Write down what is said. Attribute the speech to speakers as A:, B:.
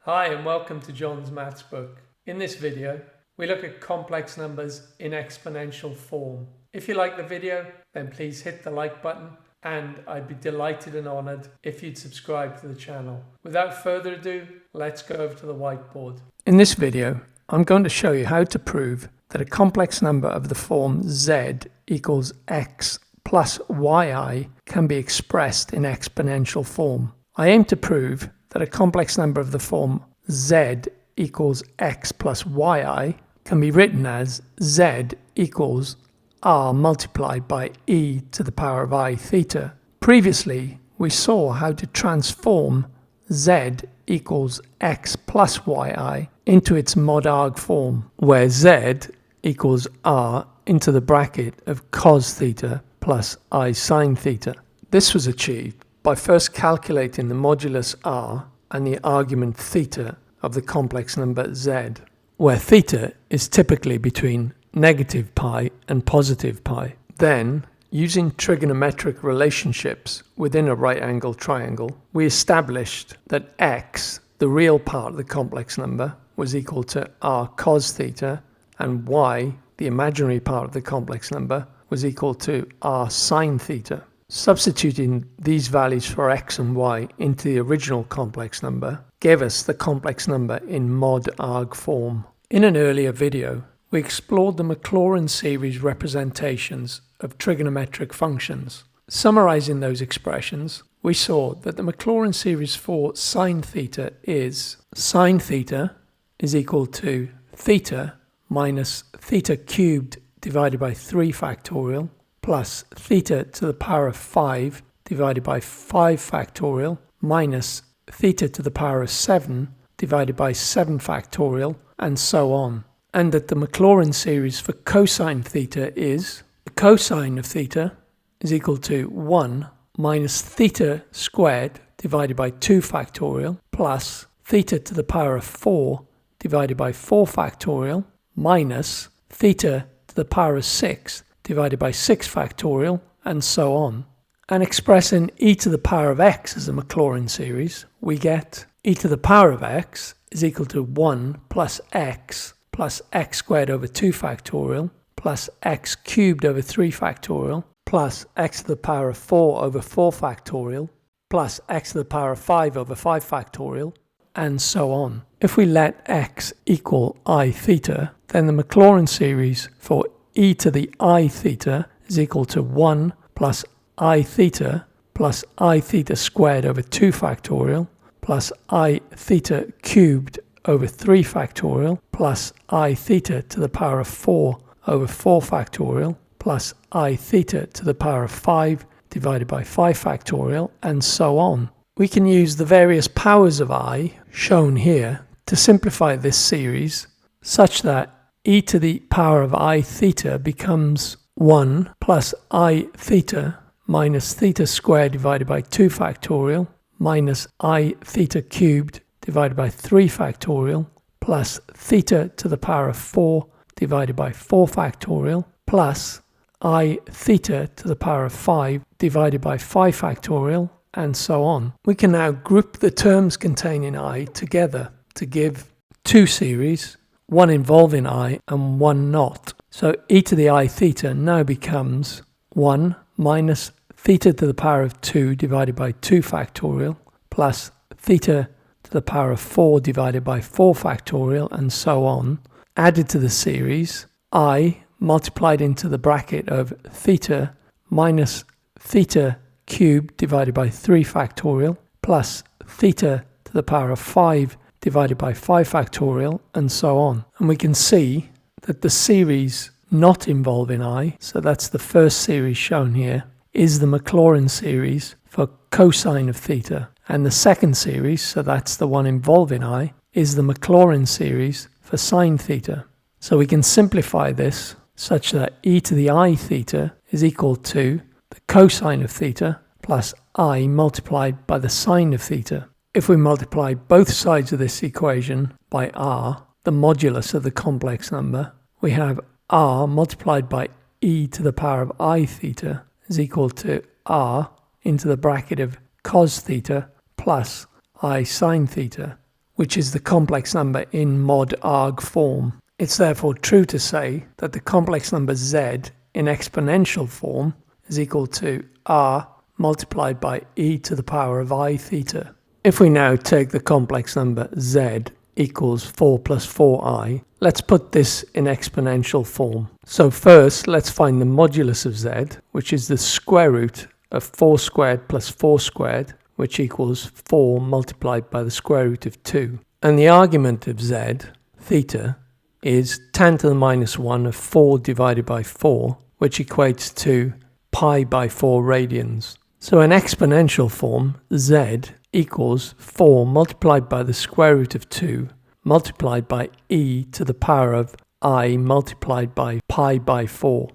A: Hi and welcome to John's Maths book. In this video, we look at complex numbers in exponential form. If you like the video, then please hit the like button and I'd be delighted and honoured if you'd subscribe to the channel. Without further ado, let's go over to the whiteboard. In this video, I'm going to show you how to prove that a complex number of the form z equals x plus yi can be expressed in exponential form. I aim to prove that a complex number of the form z equals x plus yi can be written as z equals r multiplied by e to the power of I theta. Previously, we saw how to transform z equals x plus yi into its mod-arg form, where z equals r into the bracket of cos theta plus I sine theta. This was achieved by first calculating the modulus r and the argument theta of the complex number z, where theta is typically between negative pi and positive pi. Then, using trigonometric relationships within a right-angled triangle, we established that x, the real part of the complex number, was equal to r cos theta, and y, the imaginary part of the complex number, was equal to r sine theta. Substituting these values for x and y into the original complex number gave us the complex number in mod-arg form. In an earlier video, we explored the Maclaurin series representations of trigonometric functions. Summarizing those expressions, we saw that the Maclaurin series for sine theta is equal to theta minus theta cubed divided by 3 factorial plus theta to the power of 5 divided by 5 factorial minus theta to the power of 7 divided by 7 factorial, and so on. And that the Maclaurin series for cosine theta is the cosine of theta is equal to 1 minus theta squared divided by 2 factorial plus theta to the power of 4 divided by 4 factorial minus theta to the power of 6 divided by 6 factorial, and so on. And expressing e to the power of x as a Maclaurin series, we get e to the power of x is equal to 1 plus x squared over 2 factorial plus x cubed over 3 factorial plus x to the power of 4 over 4 factorial plus x to the power of 5 over 5 factorial, and so on. If we let x equal I theta, then the Maclaurin series for e to the I theta is equal to 1 plus I theta squared over 2 factorial plus I theta cubed over 3 factorial plus I theta to the power of 4 over 4 factorial plus I theta to the power of 5 divided by 5 factorial, and so on. We can use the various powers of I, shown here, to simplify this series such that e to the power of I theta becomes 1 plus I theta minus theta squared divided by 2 factorial minus I theta cubed divided by 3 factorial plus theta to the power of 4 divided by 4 factorial plus I theta to the power of 5 divided by 5 factorial, and so on. We can now group the terms containing I together to give two series, one involving I and one not. So e to the I theta now becomes 1 minus theta to the power of 2 divided by 2 factorial plus theta to the power of 4 divided by 4 factorial, and so on, added to the series I multiplied into the bracket of theta minus theta cubed divided by 3 factorial plus theta to the power of 5 divided by 5 factorial, and so on. And we can see that the series not involving I, so that's the first series shown here, is the Maclaurin series for cosine of theta. And the second series, so that's the one involving I, is the Maclaurin series for sine theta. So we can simplify this such that e to the I theta is equal to the cosine of theta plus I multiplied by the sine of theta. If we multiply both sides of this equation by r, the modulus of the complex number, we have r multiplied by e to the power of I theta is equal to r into the bracket of cos theta plus I sine theta. which is the complex number in mod arg form. It's therefore true to say that the complex number z in exponential form is equal to r multiplied by e to the power of I theta. If we now take the complex number z equals 4 plus 4i, let's put this in exponential form. So first, let's find the modulus of z, which is the square root of 4 squared plus 4 squared, which equals 4 multiplied by the square root of 2. And the argument of z, theta, is tan to the minus 1 of 4 divided by 4, which equates to pi by 4 radians. So in exponential form, z equals 4 multiplied by the square root of 2 multiplied by e to the power of I multiplied by pi by 4.